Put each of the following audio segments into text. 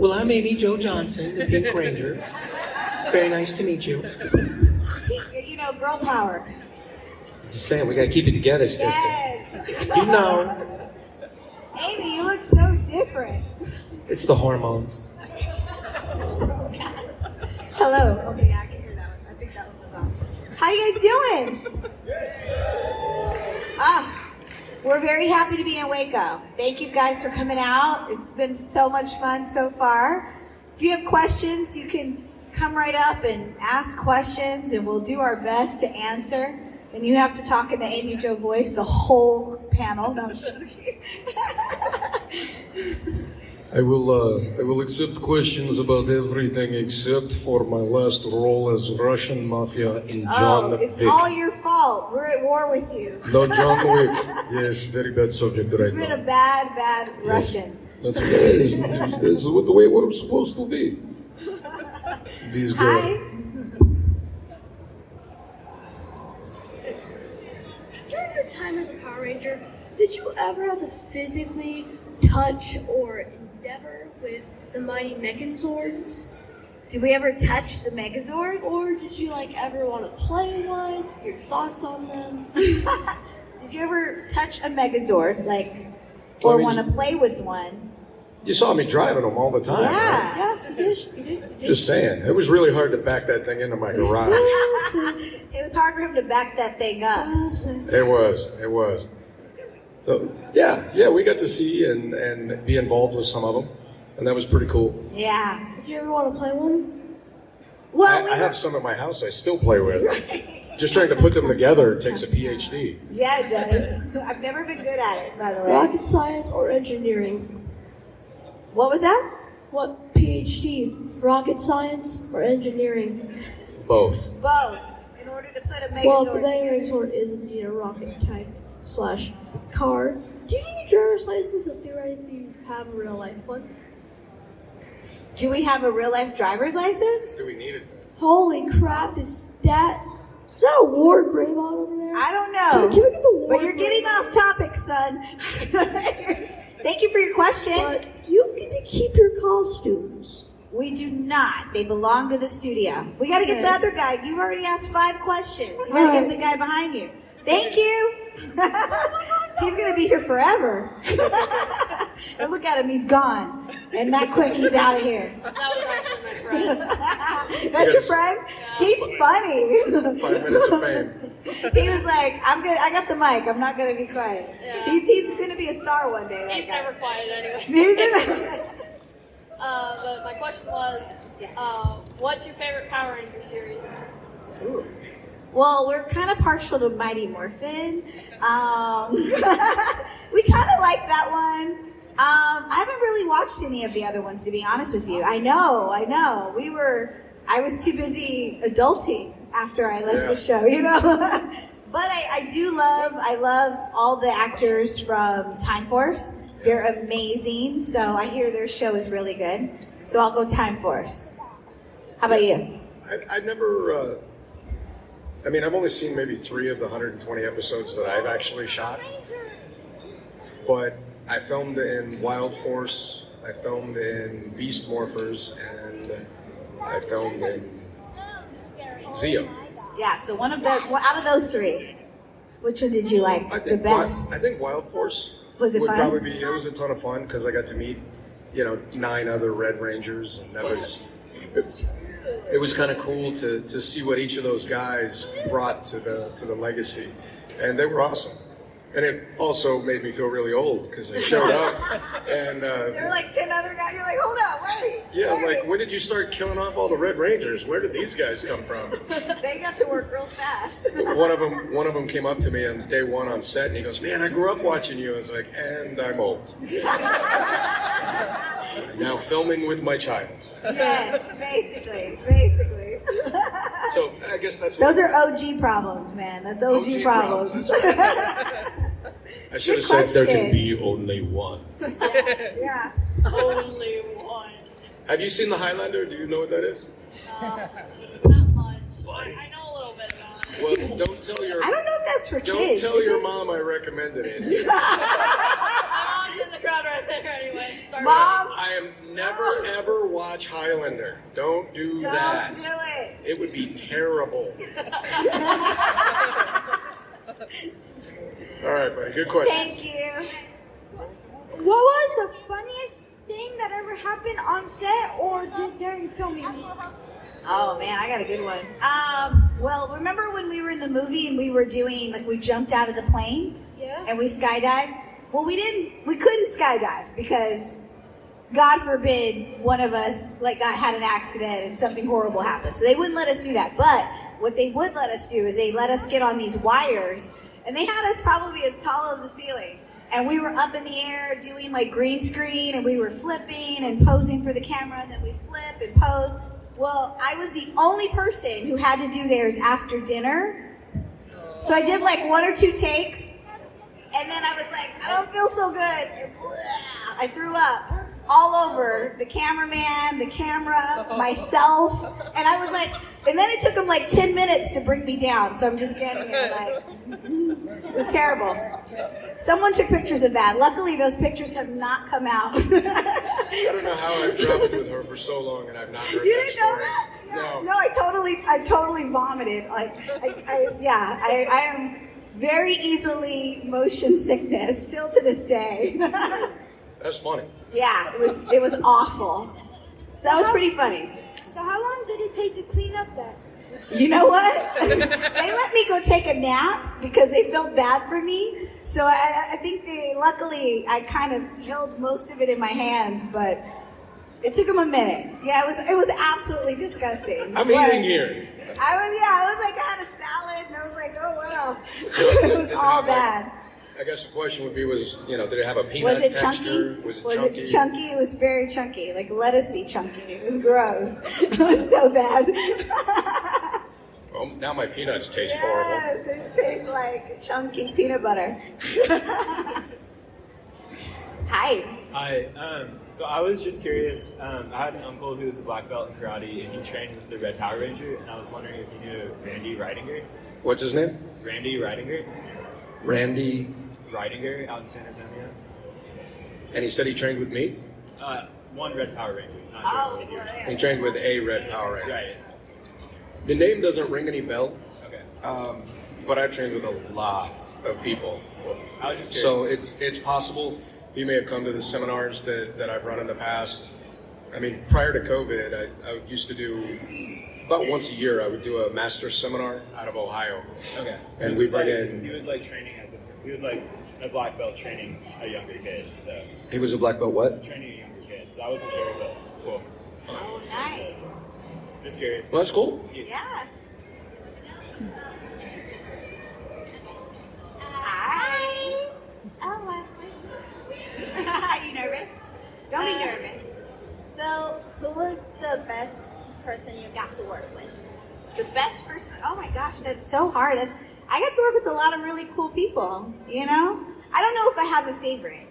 Well, I'm Amy Jo Johnson, the Pink Ranger. Very nice to meet you. You know, girl power. Just saying, we gotta keep it together, sister. Yes. You know, Amy, you look so different. it's the hormones. Hello. Okay, yeah, I can hear that one. I think that one was off. How you guys doing? We're very happy to be in Waco. Thank you guys for coming out. It's been so much fun so far. If you have questions, you can come right up and ask questions, and we'll do our best to answer. And you have to talk in the Amy Jo voice, the whole panel. No, I'm just joking. I will accept questions about everything except for my last role as Russian mafia in John Wick. It's all your fault. We're at war with you. No, John Wick. Yes, very bad subject right You've been now. a bad Russian. That's what it is. This is what the way we're supposed to be. These guys. Hi. During your time as a Power Ranger, did you ever have to physically touch or endeavor with the mighty Megazords? Did we ever touch the Megazords? Or did you ever want to play one? Your thoughts on them? Did you ever touch a Megazord, or want to play with one? You saw me driving them all the time, right? Yeah. You did. Just saying. It was really hard to back that thing into my garage. It was hard for him to back that thing up. It was. So, yeah, we got to see and be involved with some of them. And that was pretty cool. Yeah. Did you ever want to play one? Well, I have some at my house I still play with. Just trying to put them together takes a PhD. Yeah, it does. I've never been good at it, by the way. Rocket science or engineering? What was that? What PhD? Rocket science or engineering? Both. Both. In order to put a Megazord Well, the together. Megazord is indeed a rocket type / car. Do you need a driver's license if theoretically you have a real life one? Do we have a real life driver's license? Do we need it? Holy crap, is that a war Greymon over there? I don't know. Can we get the war But you're getting Greymon? off topic, son. Thank you for your question. But you get to keep your costumes. We do not. They belong to the studio. We got to get the other guy. You've already asked 5 questions. You got to give the guy behind you. Thank you. He's going to be here forever. And look at him. He's gone. And that quick, he's out of here. That was actually my friend. That's your friend? Yeah. He's funny. 5 minutes of fame. He was like, I'm good. I got the mic. I'm not going to be quiet. Yeah. He's going to be a star one day. He's that guy. never quiet anyway. He's But my question was, Yeah. what's your favorite Power Ranger series? Ooh. Well, we're kind of partial to Mighty Morphin. We kind of like that one. I haven't really watched any of the other ones, to be honest with you. I know. I was too busy adulting after I left the show, But I love all the actors from Time Force. They're amazing. So I hear their show is really good. So I'll go Time Force. How about you? I've never, I've only seen maybe 3 of the 120 episodes that I've actually shot. But I filmed in Wild Force, I filmed in Beast Morphers, and I filmed in Zeo. Yeah, so out of those 3, which one did you like the best? I think Wild Force Was it would fun? probably be. It was a ton of fun because I got to meet, 9 other Red Rangers, and that was. It was kind of cool to see what each of those guys brought to the legacy, and they were awesome. And it also made me feel really old because I showed up and There were like 10 other guys. You're like, hold on, wait. yeah, wait. like when did you start killing off all the Red Rangers? Where did these guys come from? They got to work real fast. One of them came up to me on day 1 on set, and he goes, "Man, I grew up watching you." I was like, "And I'm old." I'm now filming with my child. Yes, basically. So I guess that's Those are OG problems, man. That's OG problems. I should have Good said there can question. be only one. Yeah. Only one. Have you seen The Highlander? Do you know what that is? Not much. Buddy. I know a little bit about it. Well, don't tell your I don't know if that's for don't kids. tell your mom I recommended it. My mom's in the crowd right there anyway. Start Mom, I am never ever watch Highlander. Don't do that. don't do it. It would be terrible. All right, buddy. Good question. Thank you. What was the funniest thing that ever happened on set or during filming? Oh man, I got a good one. Well, remember when we were in the movie and we were doing, like, we jumped out of the plane? Yeah. And we skydived? Well, we couldn't skydive because, God forbid, one of us, like, had an accident and something horrible happened. So they wouldn't let us do that. But what they would let us do is they let us get on these wires, and they had us probably as tall as the ceiling. And we were up in the air doing, like, green screen, and we were flipping and posing for the camera, and then we'd flip and pose. Well, I was the only person who had to do theirs after dinner. So I did like 1 or 2 takes, and then I was like, I don't feel so good. And I threw up all over the cameraman, the camera, myself, and I was like, and then it took them like 10 minutes to bring me down. So I'm just standing there like, it was terrible. Someone took pictures of that. Luckily, those pictures have not come out. I don't know how I've traveled with her for so long and I've not heard You that didn't know story. that? No. I totally vomited. Like, I am very easily motion sickness still to this day. That's funny. Yeah, it was awful. So that was pretty funny. So how long did it take to clean up that? You know what? They let me go take a nap because they felt bad for me. So I think luckily I kind of held most of it in my hands, but it took them a minute. Yeah, it was absolutely disgusting. I'm But eating here. I was like, I had a salad and I was like, oh wow. It was all bad. I guess the question would be, did it have a peanut Was it texture? chunky? Was it Was chunky? it chunky? It was very chunky, like lettucey chunky. It was gross. It was so bad. Oh, now my peanuts taste horrible. Yes, it tastes like chunky peanut butter. Hi. Hi. So I was just curious. I had an uncle who was a black belt in karate, and he trained with the Red Power Ranger. And I was wondering if you knew Randy Ridinger. What's his name? Randy Ridinger. Randy. Ridinger out in San Antonio. And he said he trained with me? One Red Power Ranger. Not sure if it was yours. He trained with a Red Power Ranger. Right. The name doesn't ring any bell, Okay. but I've trained with a lot of people. I was just So curious. it's possible he may have come to the seminars that I've run in the past. I mean, prior to COVID, I used to do, about once a year, I would do a master's seminar out of Ohio. Okay. And He we was bring like, in... He was like training he was like a black belt training a younger kid. So He was a black belt what? training a younger kid. So I wasn't sure, but cool. Oh, nice. Just curious. Well, that's cool. Yeah. Hi. Oh, wow. Are you nervous? Don't be nervous. So, who was the best person you got to work with? The best person. Oh my gosh, that's so hard. I got to work with a lot of really cool people. You know, I don't know if I have a favorite.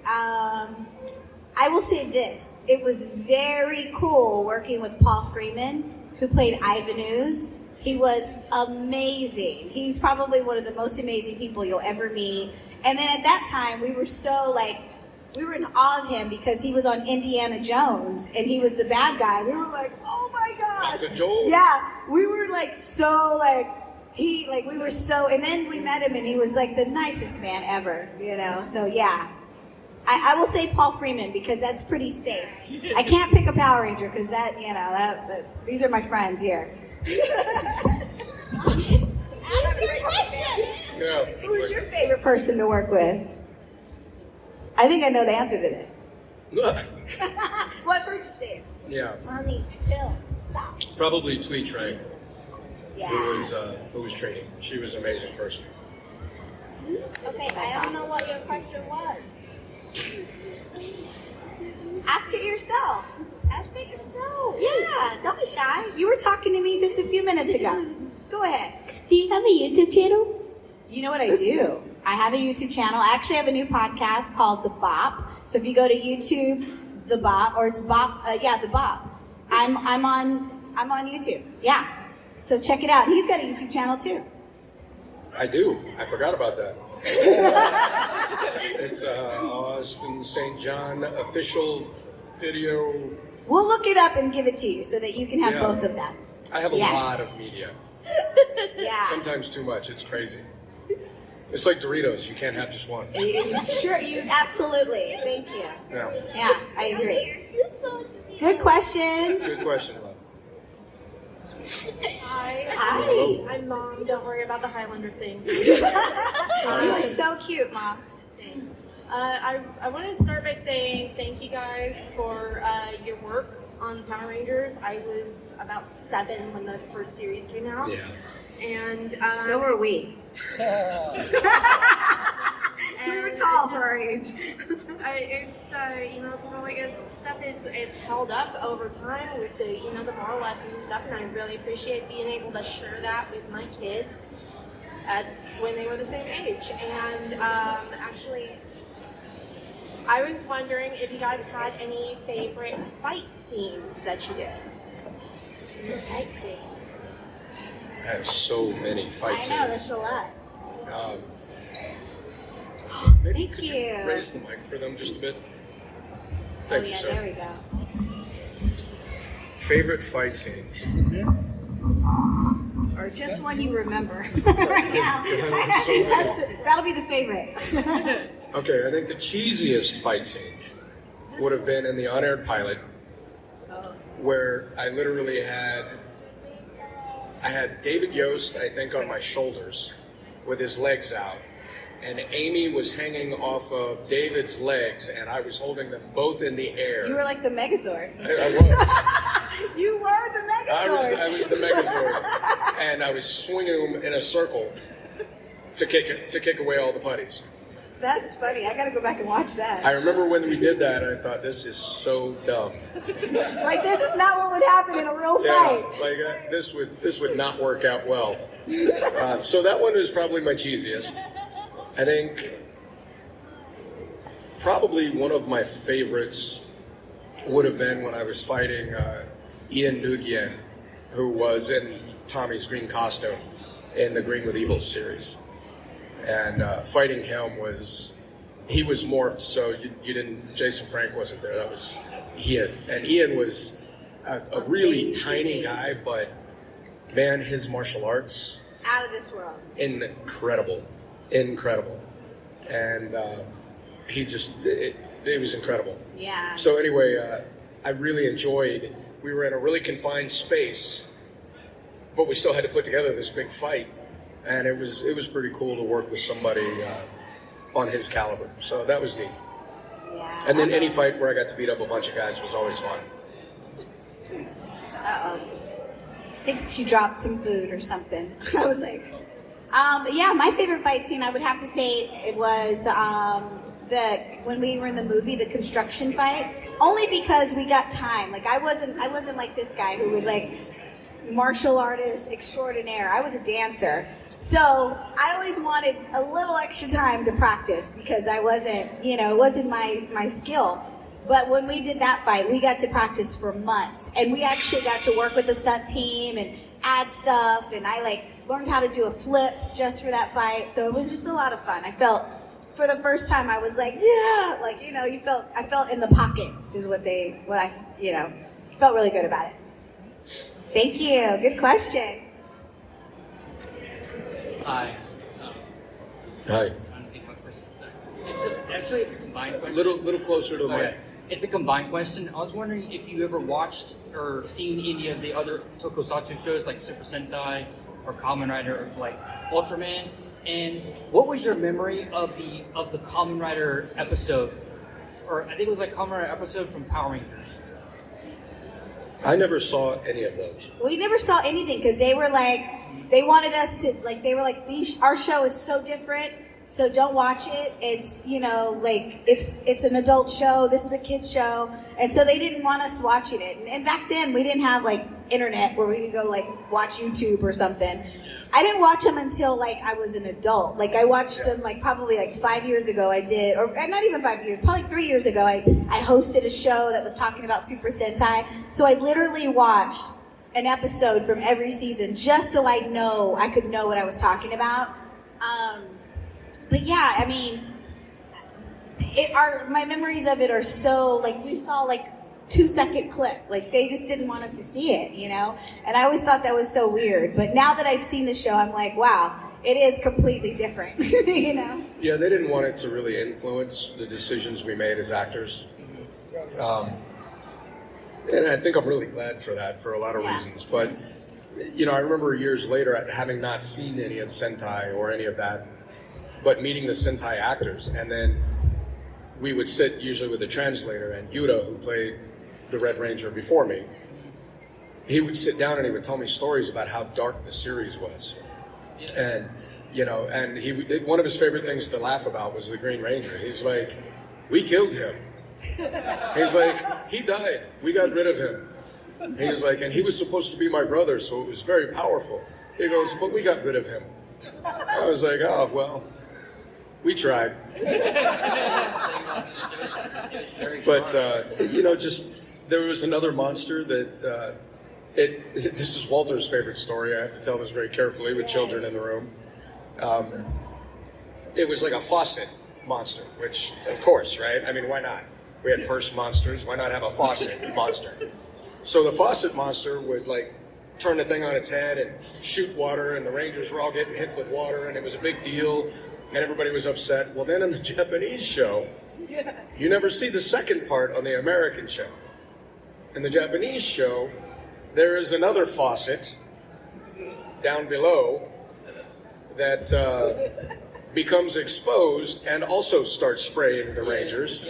I will say this: it was very cool working with Paul Freeman, who played Ivan Ooze. He was amazing. He's probably one of the most amazing people you'll ever meet. And then at that time, we were in awe of him because he was on Indiana Jones and he was the bad guy. We were like, oh my gosh. Dr. Joel. Yeah, we were like so we were so, and then we met him and he was like the nicest man ever, you know? So yeah. I will say Paul Freeman because that's pretty safe. I can't pick a Power Ranger because these are my friends here. Yeah. Who's your favorite person to work with? I think I know the answer to this. What heard you say it? Yeah. Mommy, chill, stop. Probably Twee Trang, Yeah. who was training. She was an amazing person. Okay, I don't know what your question was. Ask it yourself. Ask it yourself. Yeah, don't be shy. You were talking to me just a few minutes ago. Go ahead. Do you have a YouTube channel? You know what I do? I have a YouTube channel. I actually have a new podcast called The Bop. So if you go to YouTube, The Bop, or it's Bop, The Bop. I'm on YouTube. Yeah. So check it out. He's got a YouTube channel too. I do. I forgot about that. It's Austin St. John official video. We'll look it up and give it to you so that you can have Yeah. both of them. I have a Yes. lot of media. Yeah. Sometimes too much. It's crazy. It's like Doritos. You can't have just one. Sure, you absolutely. Thank you. Yeah. Yeah, I agree. Good question. Good question, love. Hi. Hi. I'm Mom. Don't worry about the Highlander thing. You are so cute, Mom. I want to start by saying thank you guys for your work on Power Rangers. I was about 7 when the first series came out. Yeah. And So were we. We were tall for our age. It's it's really good stuff. It's held up over time with the the moral lessons and stuff, and I really appreciate being able to share that with my kids when they were the same age. And actually, I was wondering if you guys had any favorite fight scenes that you did. Fight scenes. I have so many fight I know, scenes. that's a lot. Maybe Thank could you. raise the mic for them just a bit? Oh Thank you, yeah, sir. there we go. Favorite fight scenes? Or just one you remember right now. That'll be the favorite. Okay, I think the cheesiest fight scene would have been in the unaired pilot, where I literally had David Yost, I think, on my shoulders with his legs out, and Amy was hanging off of David's legs, and I was holding them both in the air. You were like the Megazord. I was. You were the Megazord. I was the Megazord, and I was swinging them in a circle to kick away all the putties. That's funny. I gotta go back and watch that. I remember when we did that, I thought, this is so dumb. Like, this is not what would happen in a real Yeah, fight. like this would not work out well. So that one is probably my cheesiest. I think probably one of my favorites would have been when I was fighting Ian Nguyen, who was in Tommy's green costume in the Green with Evil series. And fighting him he was morphed, so you didn't, Jason Frank wasn't there, that was Ian. And Ian was a really tiny guy, but man, his martial arts, Out of this world. incredible. And it was incredible. Yeah. So anyway, I really enjoyed, we were in a really confined space, but we still had to put together this big fight. And it was pretty cool to work with somebody on his caliber. So that was neat. Yeah. And then any fight where I got to beat up a bunch of guys was always fun. Uh-oh. I think she dropped some food or something. I was like, yeah, my favorite fight scene, I would have to say it was when we were in the movie, the construction fight. Only because we got time. Like I wasn't like this guy who was like martial artist extraordinaire. I was a dancer. So I always wanted a little extra time to practice because I wasn't, it wasn't my skill. But when we did that fight, we got to practice for months. And we actually got to work with the stunt team and add stuff. And I learned how to do a flip just for that fight. So it was just a lot of fun. I felt, for the first time, I was like, yeah, I felt in the pocket is what I felt really good about it. Thank you. Good question. Hi. Hi. It's a combined question. Little closer to the mic. It's a combined question. I was wondering if you ever watched or seen any of the other tokusatsu shows like Super Sentai or Kamen Rider or like Ultraman, and what was your memory of the Kamen Rider episode, or I think it was like Kamen Rider episode from Power Rangers? I never saw any of those. We never saw anything because they were like, they wanted us to, they were like, our show is so different, so don't watch it. It's, it's an adult show. This is a kid's show. And so they didn't want us watching it. And back then, we didn't have, internet where we could go, watch YouTube or something. I didn't watch them until, I was an adult. I watched them, probably, 5 years ago I did, or not even 5 years, probably 3 years ago, I hosted a show that was talking about Super Sentai. So I literally watched an episode from every season just so I could know what I was talking about. But yeah, my memories of it are so, like, we saw like 2-second clip. Like, they just didn't want us to see it, you know? And I always thought that was so weird. But now that I've seen the show, I'm like, wow, it is completely different, you know? Yeah, they didn't want it to really influence the decisions we made as actors. And I think I'm really glad for that for a lot of reasons. But, you know, I remember years later having not seen any of Sentai or any of that, but meeting the Sentai actors. And then we would sit usually with a translator, and Yuta, who played the Red Ranger before me, he would sit down and he would tell me stories about how dark the series was. And, you know, and one of his favorite things to laugh about was the Green Ranger. He's like, we killed him. He's like, he died. We got rid of him. He's like, and he was supposed to be my brother, so it was very powerful. He goes, but we got rid of him. I was like, oh, well, we tried. But, you know, just, there was another monster that, this is Walter's favorite story. I have to tell this very carefully with children in the room. It was like a faucet monster, which, of course, right? I mean, why not? We had purse monsters. Why not have a faucet monster? So the faucet monster would, like, turn the thing on its head and shoot water, and the Rangers were all getting hit with water, and it was a big deal, and everybody was upset. Well, then in the Japanese show, you never see the second part on the American show. In the Japanese show, there is another faucet down below that becomes exposed and also starts spraying the Rangers.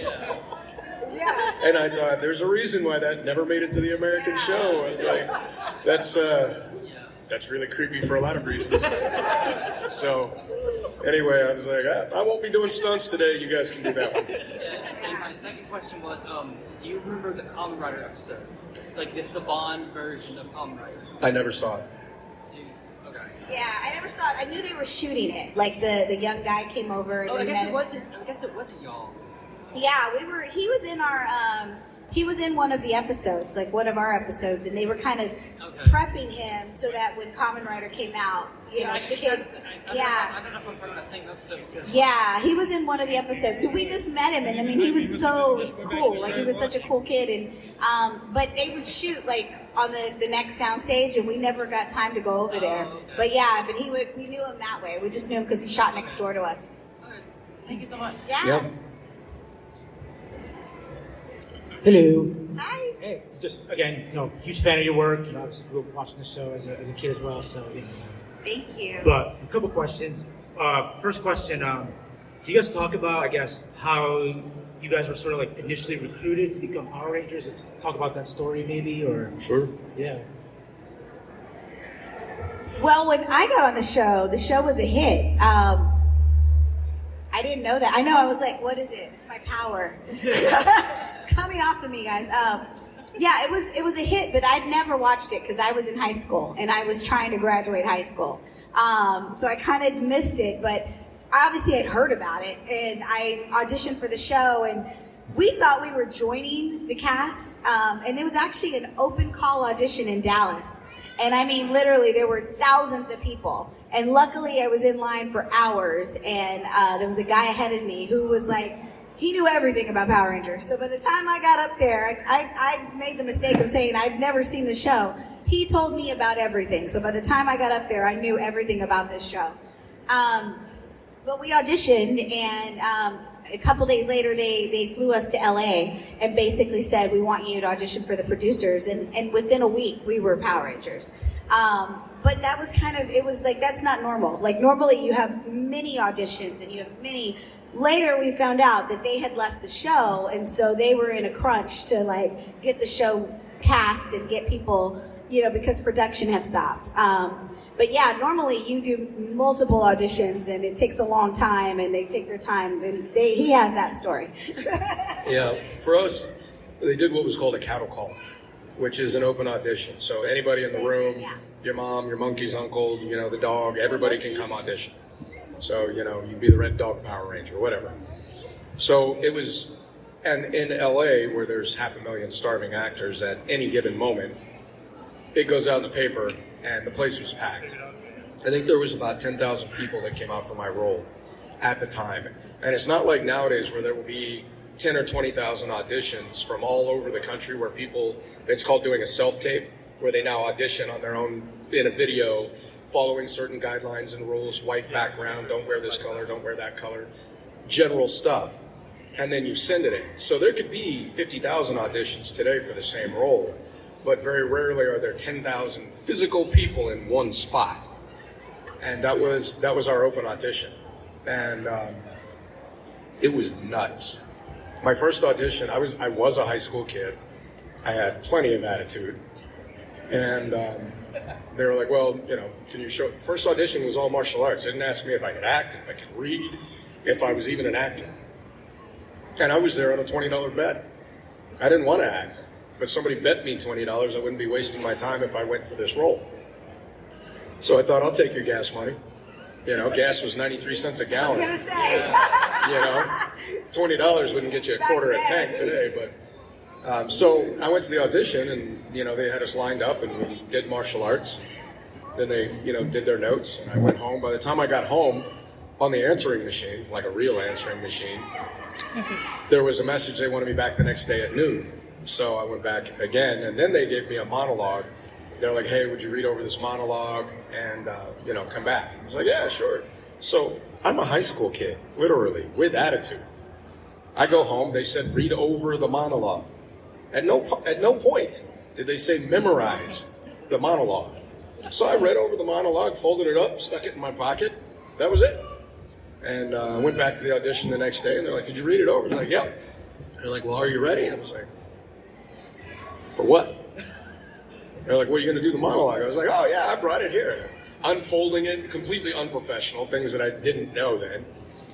And I thought, there's a reason why that never made it to the American show. I was like, that's really creepy for a lot of reasons. So, anyway, I was like, I won't be doing stunts today. You guys can do that one. And my second question was, do you remember the Kamen Rider episode? Like the Saban version of Kamen Rider? I never saw it. Okay. Yeah, I never saw it. I knew they were shooting it. Like the young guy came over. And I met him. I guess it wasn't y'all. Yeah, he was in our, he was in one of the episodes, like one of our episodes, and they were kind of prepping him so that when Kamen Rider came out, you know, the kids, I don't know if I'm part of that same episode. Yeah, he was in one of the episodes. So we just met him, and I mean, he was so cool. Like, he was such a cool kid, and, but they would shoot, like, on the next sound stage, and we never got time to go over there. But yeah, but we knew him that way. We just knew him because he shot next door to us. Thank you so much. Yeah. Yep. Hello. Hi. Hey, just again, you know, huge fan of your work. You know, obviously grew up watching the show as a kid as well. So, you know. Thank you. But a couple questions. First question: do you guys talk about, I guess, how you guys were sort of like initially recruited to become Power Rangers? Talk about that story, maybe, or Sure. Yeah. Well, when I got on the show was a hit. I didn't know that. I know, I was like, what is it? It's my power. It's coming off of me, guys. Yeah, it was a hit, but I'd never watched it because I was in high school and I was trying to graduate high school. So I kind of missed it, but obviously I'd heard about it, and I auditioned for the show, and we thought we were joining the cast, and there was actually an open call audition in Dallas. And I mean, literally, there were thousands of people. And luckily, I was in line for hours, and there was a guy ahead of me who was like, he knew everything about Power Rangers. So by the time I got up there, I made the mistake of saying I've never seen the show. He told me about everything. So by the time I got up there, I knew everything about this show. But we auditioned, and a couple days later, they flew us to LA and basically said, we want you to audition for the producers. And within a week, we were Power Rangers. But that was kind of, it was like, that's not normal. Like, normally you have many auditions and you have many. Later, we found out that they had left the show, and so they were in a crunch to, like, get the show cast and get people, you know, because production had stopped. But yeah, normally you do multiple auditions, and it takes a long time, and they take their time, and he has that story. Yeah, for us, they did what was called a cattle call, which is an open audition. So anybody in the room, your mom, your monkey's uncle, you know, the dog, everybody can come audition. So, you know, you'd be the Red Dog Power Ranger, whatever. So it was, and in LA, where there's 500,000 starving actors at any given moment, it goes out in the paper, and the place was packed. I think there was about 10,000 people that came out for my role. at the time. And it's not like nowadays where there will be 10 or 20,000 auditions from all over the country where people, it's called doing a self-tape, where they now audition on their own in a video, following certain guidelines and rules, white background, don't wear this color, don't wear that color, general stuff. And then you send it in. So there could be 50,000 auditions today for the same role, but very rarely are there 10,000 physical people in one spot. And that was our open audition. And it was nuts. My first audition, I was a high school kid. I had plenty of attitude. And they were like, well, you know, can you show... First audition was all martial arts. They didn't ask me if I could act, if I could read, if I was even an actor. And I was there on a $20 bet. I didn't want to act, but somebody bet me $20 I wouldn't be wasting my time if I went for this role. So I thought, I'll take your gas money. You know, gas was 93 cents a gallon. I was gonna say. You know, $20 wouldn't get you a quarter a tank today, but so I went to the audition, and you know, they had us lined up, and we did martial arts. Then they, you know, did their notes, and I went home. By the time I got home, on the answering machine, like a real answering machine, there was a message they wanted me back the next day at noon. So I went back again, and then they gave me a monologue. They're like, hey, would you read over this monologue and, you know, come back? I was like, yeah, sure. So I'm a high school kid, literally, with attitude. I go home, they said, read over the monologue. At no point did they say memorize the monologue. So I read over the monologue, folded it up, stuck it in my pocket. That was it. And I went back to the audition the next day, and they're like, did you read it over? I was like, yep. They're like, well, are you ready? I was like, for what? They're like, well, you're going to do the monologue. I was like, oh, yeah, I brought it here. Unfolding it, completely unprofessional, things that I didn't know then.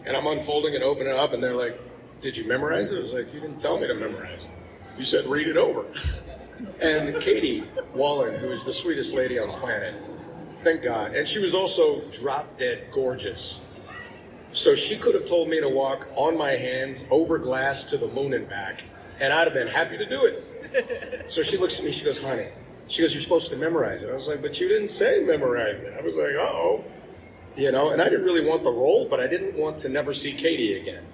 And I'm unfolding it, opening it up, and they're like, did you memorize it? I was like, you didn't tell me to memorize it. You said read it over. And Katie Wallen, who is the sweetest lady on the planet, thank God, and she was also drop-dead gorgeous. So she could have told me to walk on my hands over glass to the moon and back, and I'd have been happy to do it. So she looks at me, she goes, honey, she goes, you're supposed to memorize it. I was like, but you didn't say memorize it. I was like, uh-oh. You know, and I didn't really want the role, but I didn't want to never see Katie again.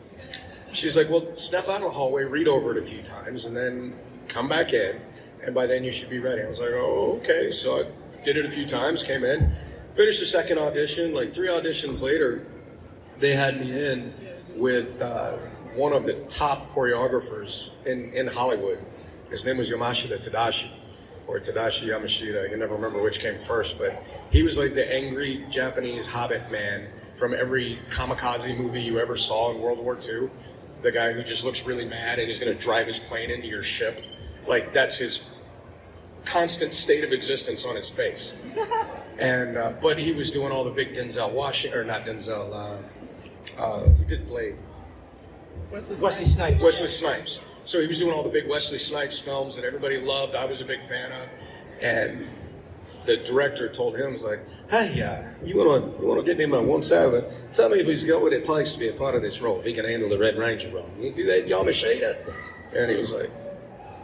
She's like, well, step out of the hallway, read over it a few times, and then come back in, and by then you should be ready. I was like, oh, okay. So I did it a few times, came in, finished the second audition. Like 3 auditions later, they had me in with one of the top choreographers in Hollywood. His name was Yamashita Tadashi, or Tadashi Yamashita. I can never remember which came first, but he was like the angry Japanese hobbit man from every kamikaze movie you ever saw in World War II. The guy who just looks really mad and he's going to drive his plane into your ship. Like, that's his constant state of existence on his face. And but he was doing all the big Denzel Washington, or not Denzel, who did Blade? Wesley Snipes. Wesley Snipes. So he was doing all the big Wesley Snipes films that everybody loved, I was a big fan of. And the director told him, was like, hey, you want to get him on one side of it? Tell me if he's got what it takes to be a part of this role, if he can handle the Red Ranger role. You can do that, Yamashita? And he was like,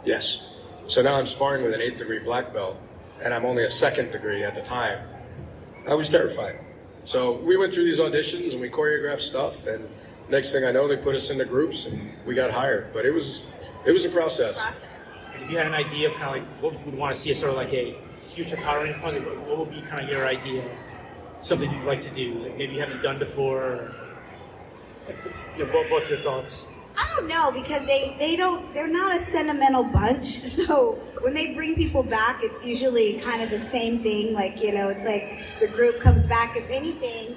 yes. So now I'm sparring with an 8th degree black belt, and I'm only a 2nd degree at the time. I was terrified. So we went through these auditions, and we choreographed stuff, and next thing I know, they put us into groups, and we got hired. But it was a process. If you had an idea of kind of like what you would want to see as sort of like a future Power Rangers project, what would be kind of your idea? Something you'd like to do, like maybe you haven't done before. Or, both your thoughts. I don't know, because they're not a sentimental bunch. So when they bring people back, it's usually kind of the same thing. Like, you know, it's like the group comes back. If anything,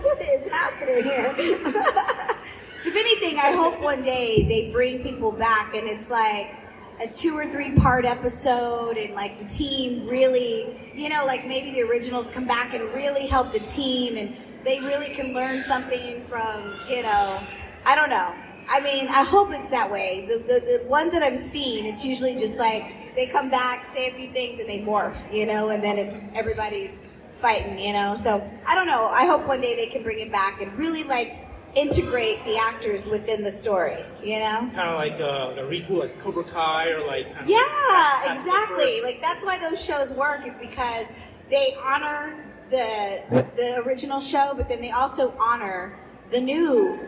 what is happening here? If anything, I hope one day they bring people back and it's like a 2 or 3 part episode, and like the team really, you know, like maybe the originals come back and really help the team, and they really can learn something from, you know, I don't know. I mean, I hope it's that way. The ones that I've seen, it's usually just like they come back, say a few things, and they morph, you know, and then it's everybody's fighting, you know. So I don't know. I hope one day they can bring it back and really like integrate the actors within the story, you know? Kind of like a reboot, like Cobra Kai, or like kind of yeah, exactly. Like that's why those shows work, is because they honor the original show, but then they also honor the new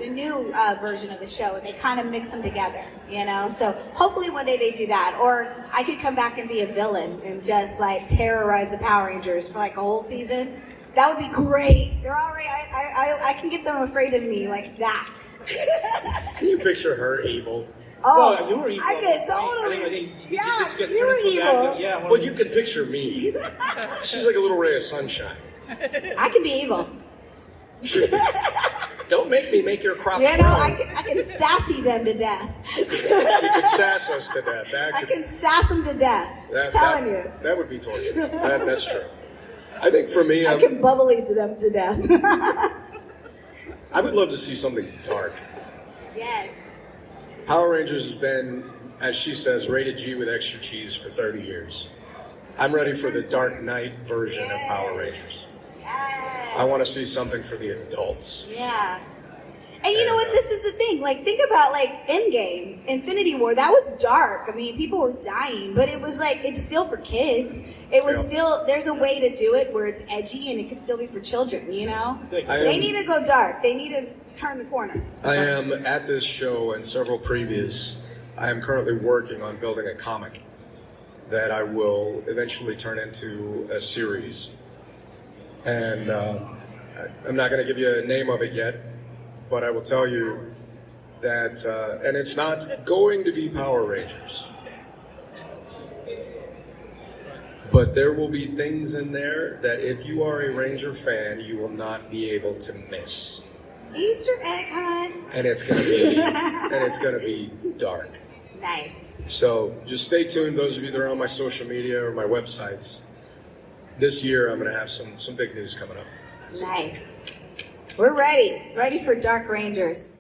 version of the show, and they kind of mix them together, you know. So hopefully one day they do that, or I could come back and be a villain and just like terrorize the Power Rangers for like a whole season. That would be great. They're already I can get them afraid of me like that. Can you picture her evil? Oh, Well, you were evil. I could totally. I think you yeah, just get you were turned into evil. that, yeah. But you can picture me. She's like a little ray of sunshine. I can be evil. Don't make me make your crops You know, grow. I can sassy them to death. She could sass us to death. I can sass them to death. I'm telling you. That would be torture. That's true. I think for me, I can bubbly them to death. I would love to see something dark. Yes. Power Rangers has been, as she says, rated G with extra cheese for 30 years. I'm ready for the Dark Knight version of Power Rangers. Yes. I want to see something for the adults. Yeah. And you know what? This is the thing. Like, think about like Endgame, Infinity War. That was dark. I mean, people were dying, but it was like it's still for kids. It was still. There's a way to do it where it's edgy and it can still be for children. You know, they need to go dark. They need to turn the corner. I am at this show and several previous. I am currently working on building a comic that I will eventually turn into a series. And I'm not going to give you a name of it yet, but I will tell you that, and it's not going to be Power Rangers, but there will be things in there that if you are a Ranger fan, you will not be able to miss. Easter egg hunt. And it's going to be dark. Nice. So just stay tuned, those of you that are on my social media or my websites. This year, I'm going to have some big news coming up. Nice. We're ready. Ready for Dark Rangers.